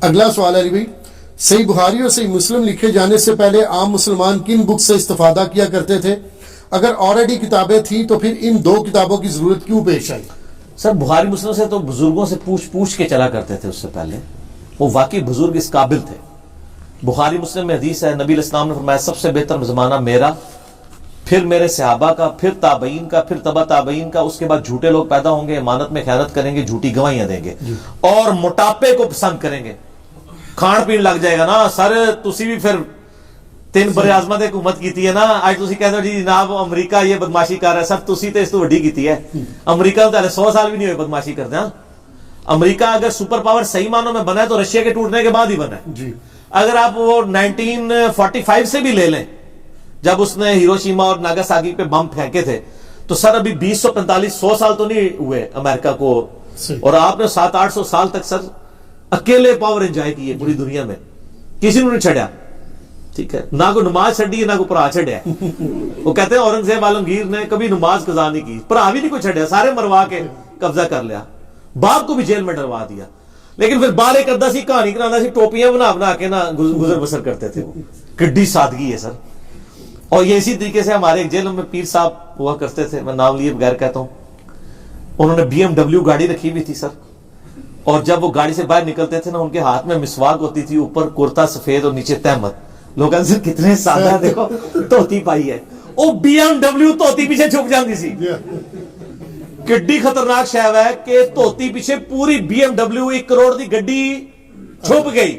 اگلا سوال ہے علی بھائی، صحیح بخاری اور صحیح مسلم لکھے جانے سے پہلے عام مسلمان کن بک سے استفادہ کیا کرتے تھے؟ اگر آلریڈی کتابیں تھیں تو پھر ان دو کتابوں کی ضرورت کیوں پیش آئی؟ سر بخاری مسلم سے تو بزرگوں سے پوچھ کے چلا کرتے تھے. اس سے پہلے وہ واقعی بزرگ اس قابل تھے. بخاری مسلم میں حدیث ہے، نبی علیہ السلام نے فرمایا سب سے بہتر زمانہ میرا، پھر میرے صحابہ کا، پھر تابعین کا، پھر تبع تابعین کا، اس کے بعد جھوٹے لوگ پیدا ہوں گے، امانت میں خیانت کریں گے، جھوٹی گواہیاں دیں گے اور موٹاپے کو پسند کریں گے. کھان پین لگ جائے گا نا. سر تسی بھی پھر 3 بر اعظموں نے حکومت کیتی ہے نا. اج تسی کہتے ہو جی جناب امریکہ یہ بدماشی کر رہا ہے. سر تسی تے اس تو وڈی کیتی ہے. امریکہ تو 100 سال بھی نہیں ہوئے بدماشی کرتے. ہاں امریکہ اگر سپر پاور صحیح معنوں میں بنا ہے تو رشیا کے ٹوٹنے کے بعد ہی بنا ہے جی. اگر آپ وہ 1945 سے بھی لے لیں جب اس نے ہیروشیما اور ناگاساکی پہ بم پھینکے تھے تو سر ابھی 245-100 سال تو نہیں ہوئے امریکہ کو. اور آپ نے 700-800 سال تک سر اکیلے پاور انجوائے کیے پوری دنیا میں. کسی نے نہیں چھڑیا. ٹھیک ہے، نہ کوئی نماز چھڑی ہے نہ کوئی پرا چھڑیا. وہ کہتے ہیں اورنگزیب عالمگیر نے کبھی نماز قضا نہیں کی، پرا بھی نہیں کوئی چھڑیا، سارے مروا کے قبضہ کر لیا، باپ کو بھی جیل میں ڈلوا دیا. لیکن پھر بالے کرتا سی، کہانی کرانا سی، ٹوپیاں بنا کے نا گزر بسر کرتے تھے. وہ کڈی سادگی ہے سر. اور یہ اسی طریقے سے ہمارے ایک جیل میں پیر صاحب ہوا کرتے تھے، میں نام لیے بغیر کہتا ہوں. انہوں نے BMW گاڑی رکھی ہوئی تھی سر، اور جب وہ گاڑی سے باہر نکلتے تھے نا ان کے ہاتھ میں مسواک ہوتی تھی، اوپر کرتا سفید اور نیچے تہمت. لوگ کہتے ہیں کتنے سادہ، دیکھو توتی پائی ہے. وہ BMW توتی پیچھے چھپ جاتی سی. کڈی خطرناک شہر ہے کہ توتی پیچھے پوری BMW 1 کروڑ دی گڈی چھپ گئی.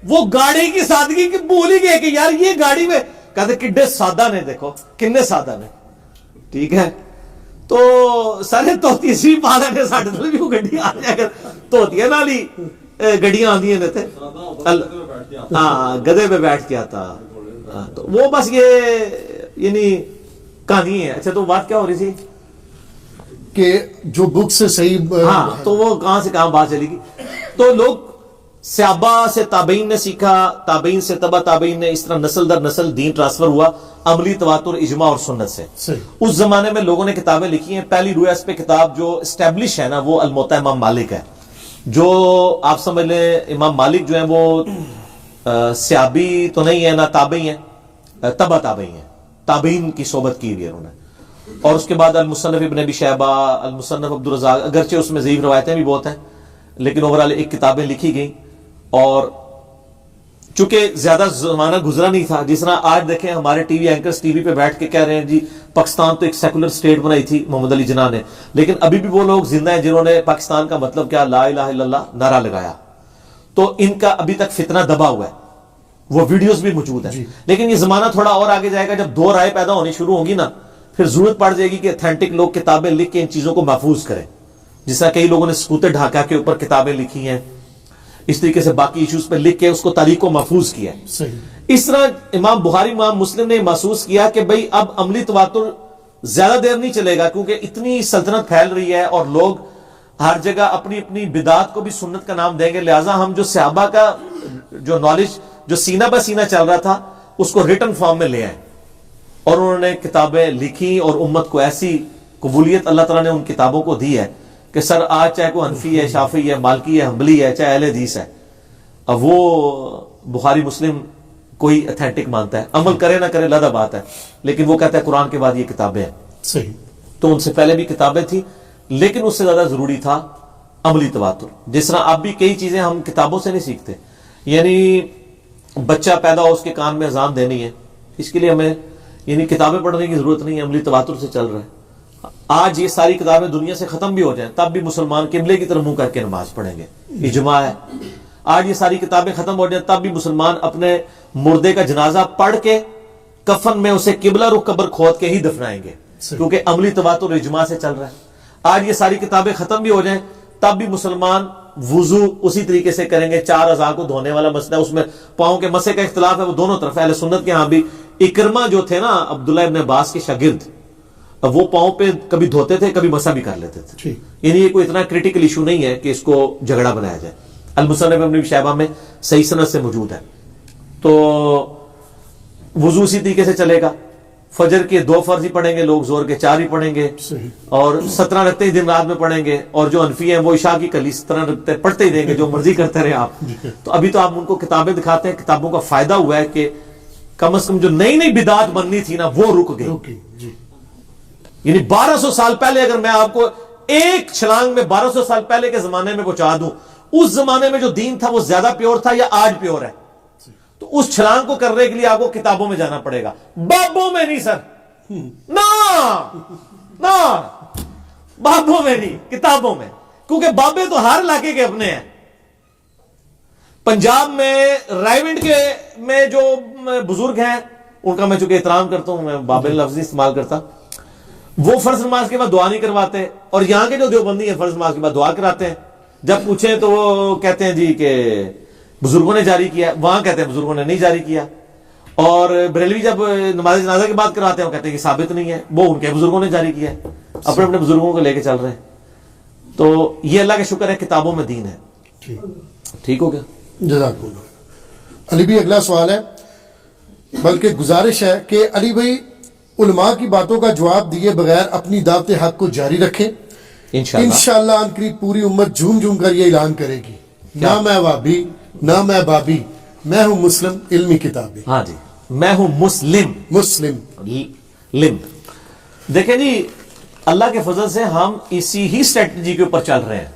وہ گاڑی کی سادگی کی بھول ہی گئے کہ یار یہ گاڑی میں، کہتے کڈے سادہ نے، دیکھو کنے سادہ نے. ٹھیک ہے، تو سارے توتی سی پالا نے ساڈے تو بھی وہ گڈی آ جائے گا. توتیاں نال ہی گڈیاں آندیاں نے تے ہاں گدے پہ بیٹھ کے آتا. تو وہ بس یہ یعنی کہانی ہے. اچھا تو بات کیا ہو رہی تھی کہ جو بک سے صحیح ہاں، تو وہ کہاں سے کہاں بات چلے گی. تو لوگ صحابہ سے تابعین نے سیکھا، تابعین سے تبع تابعین نے، اس طرح نسل در نسل دین ٹرانسفر ہوا عملی تواتر اجماع اور سنت سے. اس زمانے میں لوگوں نے کتابیں لکھی ہیں. پہلی رویا اس پہ کتاب جو اسٹیبلش ہے نا وہ الموطا امام مالک ہے. جو آپ سمجھ لیں امام مالک جو ہیں وہ صحابی تو نہیں ہے، نہ تابعی ہیں، تبع تابعی ہیں، تابعین کی صحبت کی ہوئی ہے انہوں نے. اور اس کے بعد المصنف ابن ابی شیبہ، المصنف عبد الرزاق، اگرچہ اس میں ضعیف روایتیں بھی بہت ہیں لیکن اوورال ایک کتابیں لکھی گئیں. اور چونکہ زیادہ زمانہ گزرا نہیں تھا، جس طرح آج دیکھیں ہمارے T V anchors T V پہ بیٹھ کے کہہ رہے ہیں جی پاکستان تو ایک سیکولر سٹیٹ بنائی تھی محمد علی جناح نے، لیکن ابھی بھی وہ لوگ زندہ ہیں جنہوں نے پاکستان کا مطلب کیا لا الہ الا اللہ نعرہ لگایا. تو ان کا ابھی تک فتنہ دبا ہوا ہے، وہ ویڈیوز بھی موجود ہیں. لیکن یہ زمانہ تھوڑا اور آگے جائے گا، جب 2 رائے پیدا ہونی شروع ہوں گی نا پھر ضرورت پڑ جائے گی کہ اتھینٹک لوگ کتابیں لکھ کے ان چیزوں کو محفوظ کریں. جس طرح کئی لوگوں نے سکوتے ڈھاکہ کے اوپر کتابیں لکھی ہیں، اس طریقے سے باقی ایشوز پہ لکھ کے اس کو تاریخ کو محفوظ کیا ہے. اس طرح امام بخاری امام مسلم نے محسوس کیا کہ بھئی اب عملی تواتر زیادہ دیر نہیں چلے گا، کیونکہ اتنی سلطنت پھیل رہی ہے اور لوگ ہر جگہ اپنی اپنی بدعات کو بھی سنت کا نام دیں گے. لہٰذا ہم جو صحابہ کا جو نالج جو سینہ بہ سینہ چل رہا تھا اس کو ریٹن فارم میں لے آئے. اور انہوں نے کتابیں لکھی اور امت کو ایسی قبولیت اللہ تعالیٰ نے ان کتابوں کو دی ہے کہ سر آج چاہے کوئی حنفی ہے، شافعی ہے، مالکی ہے، حنبلی ہے، چاہے اہل حدیث ہے، اب وہ بخاری مسلم کوئی اتھینٹک مانتا ہے. عمل کرے نہ کرے علیحدہ بات ہے، لیکن وہ کہتا ہے قرآن کے بعد یہ کتابیں ہیں. صحیح. تو ان سے پہلے بھی کتابیں تھیں لیکن اس سے زیادہ ضروری تھا عملی تواتر. جس طرح اب بھی کئی چیزیں ہم کتابوں سے نہیں سیکھتے. یعنی بچہ پیدا ہو اس کے کان میں اذان دینی ہے، اس کے لیے ہمیں یعنی کتابیں پڑھنے کی ضرورت نہیں ہے، عملی تواتر سے چل رہا ہے. آج یہ ساری کتابیں دنیا سے ختم بھی ہو جائیں تب بھی مسلمان قبلے کی طرف منہ کر کے نماز پڑھیں گے، اجماع ہے. آج یہ ساری کتابیں ختم ہو جائیں تب بھی مسلمان اپنے مردے کا جنازہ پڑھ کے کفن میں اسے قبلہ رخ قبر کھود کے ہی دفنائیں گے، کیونکہ عملی تواتر اجماع سے چل رہا ہے. آج یہ ساری کتابیں ختم بھی ہو جائیں تب بھی مسلمان وضو اسی طریقے سے کریں گے. 4 اعضاء کو دھونے والا مسئلہ، اس میں پاؤں کے مسے کا اختلاف ہے، وہ دونوں طرف. اہل سنت کے ہاں بھی اکرمہ جو تھے نا عبداللہ ابن عباس کے شاگرد، اب وہ پاؤں پہ کبھی دھوتے تھے کبھی مسا بھی کر لیتے تھے. یعنی یہ کوئی اتنا کریٹیکل ایشو نہیں ہے کہ اس کو جھگڑا بنایا جائے. المصنف ابن ابی شیبہ میں صحیح سند سے موجود ہے. تو وضو اسی طریقے سے چلے گا، فجر کے 2 فرض ہی پڑھیں گے لوگ, زور کے 4 ہی پڑھیں گے, صحیح. اور 17 رکھتے ہی دن رات میں پڑھیں گے, اور جو حنفی ہیں وہ عشاء کی کلی 17 رکھتے پڑھتے ہی دیں گے, جو مرضی کرتے رہے آپ. تو ابھی تو آپ ان کو کتابیں دکھاتے ہیں, کتابوں کا فائدہ ہوا ہے کہ کم از کم جو نئی نئی بدعت بننی تھی نا وہ رک گئی. جی. یعنی 1200 سال پہلے اگر میں آپ کو ایک چھلانگ میں 1200 سال پہلے کے زمانے میں پہنچا دوں, اس زمانے میں جو دین تھا وہ زیادہ پیور تھا یا آج پیور ہے, تو اس چھلانگ کو کرنے کے لیے آپ کو کتابوں میں جانا پڑے گا, بابوں میں نہیں سر, نہ بابوں میں نہیں, کتابوں میں. کیونکہ بابے تو ہر علاقے کے اپنے ہیں. پنجاب میں رائیونڈ کے میں جو بزرگ ہیں ان کا میں چونکہ احترام کرتا ہوں, میں بابے لفظ نہیں استعمال کرتا, وہ فرض نماز کے بعد دعا نہیں کرواتے, اور یہاں کے جو دیوبندی ہیں فرض نماز کے بعد دعا کراتے ہیں. جب پوچھیں تو وہ کہتے ہیں جی کہ بزرگوں نے جاری کیا, وہاں کہتے ہیں بزرگوں نے نہیں جاری کیا. اور بریلوی جب نماز جنازہ کی بات کراتے ہیں وہ کہتے ہیں کہ ثابت نہیں ہے, وہ ان کے بزرگوں نے جاری کیا ہے, اپنے اپنے بزرگوں کو لے کے چل رہے ہیں. تو یہ اللہ کا شکر ہے کتابوں میں دین ہے. ٹھیک ہو گیا, جزاک اللہ. علی بھائی اگلا سوال ہے, بلکہ گزارش ہے کہ علی بھائی علماء کی باتوں کا جواب دیے بغیر اپنی دعوت حق کو جاری رکھیں. انشاءاللہ ان قریب پوری امت جھوم جھوم کر یہ اعلان کرے گی, نہ میں وابی نہ میں بابی, میں ہوں مسلم علمی کتابی. ہاں جی, میں ہوں مسلم. دیکھیں جی, اللہ کے فضل سے ہم اسی ہی اسٹریٹجی کے اوپر چل رہے ہیں.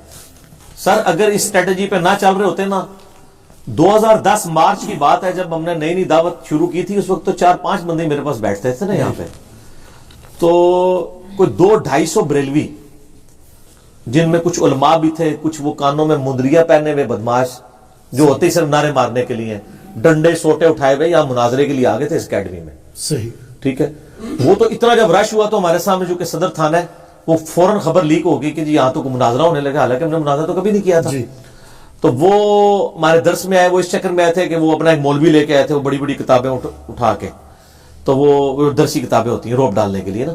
سر اگر اس اسٹریٹجی پہ نہ چل رہے ہوتے نا, 2010 مارچ کی بات ہے جب ہم نے نئی نئی دعوت شروع کی تھی, اس وقت تو 4-5 بندے میرے پاس بیٹھتے تھے نا یہاں پہ, تو کوئی 200-250 بریلوی, جن میں کچھ علماء بھی تھے, کچھ وہ کانوں میں مندریاں پہنے ہوئے بدماش جو ہوتے ہی صرف نعرے مارنے کے لیے, ڈنڈے سوٹے اٹھائے ہوئے یا مناظرے کے لیے آ گئے تھے اس اکیڈمی میں. صحیح. ٹھیک ہے, وہ تو اتنا جب رش ہوا تو ہمارے سامنے جو کہ صدر تھانہ ہے وہ فوراً خبر لیک ہو گئی کہ جی یہاں تو مناظرہ ہونے لگا, حالانکہ ہم نے مناظرہ تو کبھی نہیں کیا تھا. تو وہ ہمارے درس میں آئے, وہ اس چکر میں آئے تھے کہ وہ اپنا ایک مولوی لے کے آئے تھے, وہ بڑی بڑی کتابیں اٹھا کے, تو وہ درسی کتابیں ہوتی ہیں روپ ڈالنے کے لیے نا,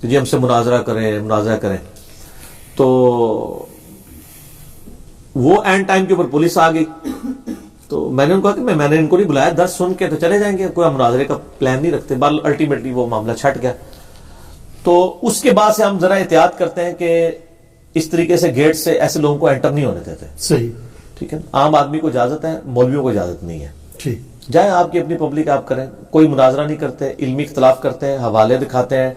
کہ جی ہم سے مناظرہ کریں. تو وہ اینڈ ٹائم کے اوپر پولیس آ گئی, تو میں نے ان کو کہا کہ میں نے ان کو نہیں بلایا, درس سن کے تو چلے جائیں گے, کوئی مناظرے کا پلان نہیں رکھتے. بل الٹیمیٹلی وہ معاملہ چھٹ گیا. تو اس کے بعد سے ہم ذرا احتیاط کرتے ہیں کہ اس طریقے سے گیٹ سے ایسے لوگوں کو انٹر نہیں ہونے دیتے. صحیح. ٹھیک ہے, عام آدمی کو اجازت ہے, مولویوں کو اجازت نہیں ہے. ٹھیک. جائیں آپ کی اپنی پبلک آپ کریں, کوئی مناظرہ نہیں کرتے, علمی اختلاف کرتے ہیں, حوالے دکھاتے ہیں,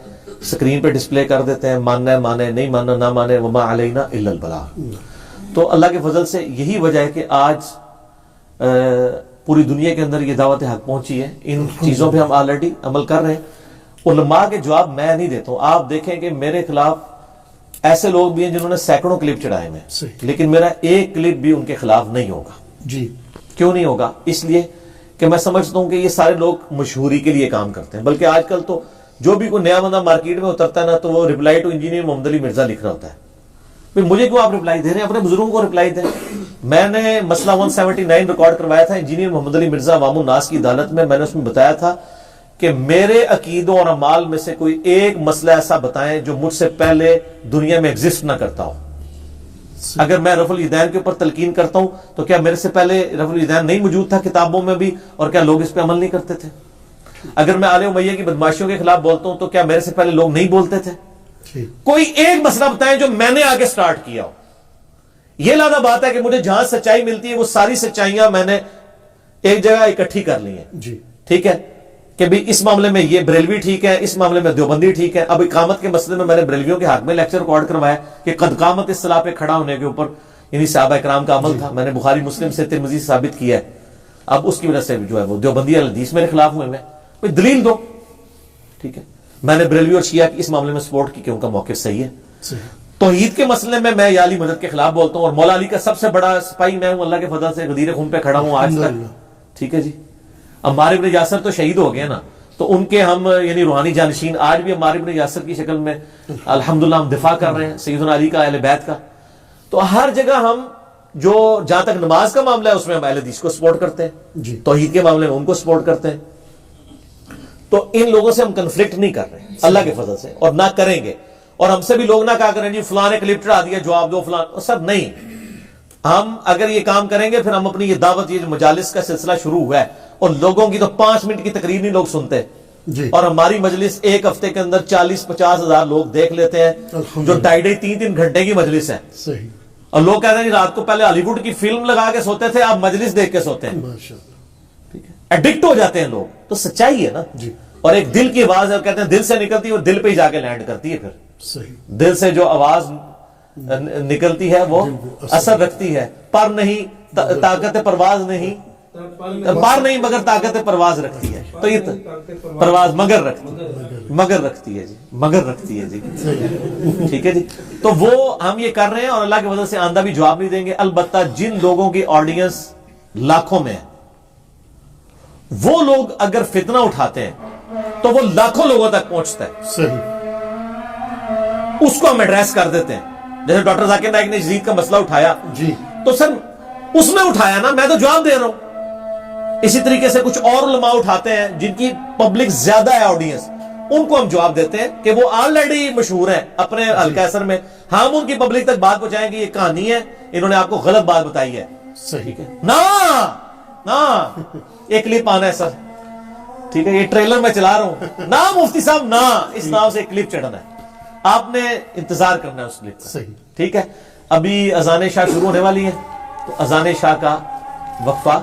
سکرین پہ ڈسپلے کر دیتے ہیں, ماننا ہے مانے, نہیں ماننا نہ مانے, وما علینا الا البلاغ. تو اللہ کے فضل سے یہی وجہ ہے کہ آج پوری دنیا کے اندر یہ دعوت حق پہنچی ہے. ان چیزوں پہ ہم آلریڈی عمل کر رہے ہیں. علماء کے جواب میں نہیں دیتا ہوں. آپ دیکھیں کہ میرے خلاف ایسے لوگ بھی ہیں جنہوں نے سینکڑوں کلپ چڑھائے ہیں, لیکن میرا ایک کلپ بھی ان کے خلاف نہیں ہوگا. جی. کیوں نہیں ہوگا؟ اس لیے کہ میں سمجھتا ہوں کہ یہ سارے لوگ مشہوری کے لیے کام کرتے ہیں. بلکہ آج کل تو جو بھی کوئی نیا بندہ مارکیٹ میں اترتا ہے نا, تو وہ ریپلائی ٹو انجینئر محمد علی مرزا لکھ رہا ہوتا ہے. مجھے کیوں آپ ریپلائی دے رہے ہیں؟ اپنے بزرگوں کو ریپلائی دیں. میں نے مسئلہ 179 ریکارڈ کروایا تھا انجینئر محمد علی مرزا عوام الناس کی عدالت میں. میں نے اس میں بتایا تھا کہ میرے عقیدوں اور اعمال میں سے کوئی ایک مسئلہ ایسا بتائیں جو مجھ سے پہلے دنیا میں ایگزسٹ نہ کرتا ہو. اگر میں رفع الیدین کے اوپر تلقین کرتا ہوں تو کیا میرے سے پہلے رفع الیدین نہیں موجود تھا کتابوں میں بھی, اور کیا لوگ اس پہ عمل نہیں کرتے تھے؟ اگر میں آل امیہ کی بدماشیوں کے خلاف بولتا ہوں تو کیا میرے سے پہلے لوگ نہیں بولتے تھے؟ کوئی ایک مسئلہ بتائیں جو میں نے آگے سٹارٹ کیا ہو. یہ لادہ بات ہے کہ مجھے جہاں سچائی ملتی ہے وہ ساری سچائیاں میں نے ایک جگہ اکٹھی کر لی ہیں. ٹھیک ہے کہ بھی اس معاملے میں یہ بریلوی ٹھیک ہے, اس معاملے میں دیوبندی ٹھیک ہے. اب اقامت کے مسئلے میں نے بریلویوں کے حق میں لیکچر ریکارڈ کروایا کہ قد قامت اصطلاح پہ کھڑا ہونے کے اوپر یعنی صحابہ کرام کا عمل تھا. میں نے بخاری مسلم سے ترمذی سے ثابت کیا ہے. اب اس کی وجہ سے جو ہے وہ دیوبندی الحدیث میرے خلاف ہوئے, میں کوئی دلیل دو. ٹھیک ہے, میں نے بریلوی اور شیعہ کی اس معاملے میں سپورٹ کی کہ ان کا موقف صحیح ہے. توحید کے مسئلے میں یا علی مدد کے خلاف بولتا ہوں, اور مولا علی کا سب سے بڑا سپاہی میں ہوں, اللہ کے فضل سے غدیر خون پہ کھڑا ہوں آج تک. ٹھیک ہے جی. عمار ابن یاسر تو شہید ہو گئے نا, تو ان کے ہم یعنی روحانی جانشین آج بھی عمار ابن یاسر کی شکل میں الحمدللہ ہم دفاع کر رہے ہیں سیدنا علی کا, اہل بیت کا. تو ہر جگہ ہم جو جہاں تک نماز کا معاملہ ہے اس میں ہم اہل حدیث کو سپورٹ کرتے ہیں, توحید کے معاملے میں ان کو سپورٹ کرتے ہیں. تو ان لوگوں سے ہم کنفلکٹ نہیں کر رہے اللہ کے فضل سے, اور نہ کریں گے. اور ہم سے بھی لوگ نہ کہا کریں جی فلاں نے کلپ چڑھا دیا جواب دو فلاں, سب نہیں. ہم اگر یہ کام کریں گے پھر ہم اپنی یہ دعوت, یہ جو مجالس کا سلسلہ شروع ہوا ہے, اور لوگوں کی تو 5 منٹ کی تقریر نہیں لوگ سنتے, جی۔ اور ہماری مجلس ایک ہفتے کے اندر 40-50 ہزار لوگ دیکھ لیتے ہیں، جو 2.5-3 گھنٹے کی مجلس ہے. صحیح. اور لوگ کہتے ہیں جی رات کو پہلے ہالی ووڈ کی فلم لگا کے سوتے تھے، اب مجلس دیکھ کے سوتے ہیں. ماشاءاللہ. ایڈکٹ ہو جاتے ہیں لوگ. تو سچائی ہے نا. جی. اور ایک دل کی آواز ہے، کہتے ہیں دل سے نکلتی ہے اور دل پہ ہی جا کے لینڈ کرتی ہے. پھر صحیح. دل سے جو آواز نکلتی ہے وہ اثر رکھتی ہے. پر نہیں طاقت پرواز نہیں، بار نہیں مگر طاقت پرواز رکھتی ہے. تو یہ پرواز مگر رکھتی ہے جی، مگر رکھتی ہے جی. ٹھیک ہے جی. تو وہ ہم یہ کر رہے ہیں اور اللہ کی وجہ سے آندہ بھی جواب نہیں دیں گے. البتہ جن لوگوں کی آڈینس لاکھوں میں ہے، وہ لوگ اگر فتنہ اٹھاتے ہیں تو وہ لاکھوں لوگوں تک پہنچتا ہے. صحیح. اس کو ہم ایڈریس کر دیتے ہیں. جیسے ڈاکٹر ذاکر نائک نے یزید کا مسئلہ اٹھایا، جی. تو سر اس میں اٹھایا نا، میں تو جواب دے رہا ہوں. اسی طریقے سے کچھ اور علماء اٹھاتے ہیں جن کی پبلک زیادہ ہے، آڈینس، ان کو ہم جواب دیتے ہیں کہ وہ آلریڈی مشہور ہیں اپنے حلقہ اثر میں. ہم ان کی پبلک تک بات پہنچائیں گے یہ کہانی ہے، انہوں نے آپ کو غلط بات بتائی ہے. صحیح. نا ایک کلپ آنا ہے سر، ٹھیک ہے، یہ ٹریلر میں چلا رہا ہوں نا مفتی صاحب نا، اس نام سے کلپ چڑھنا ہے. آپ نے انتظار کرنا ہے اس کلپ کا. صحیح. ٹھیک ہے. ابھی اذان شاہ شروع ہونے والی ہے، تو اذان شاہ کا وقفہ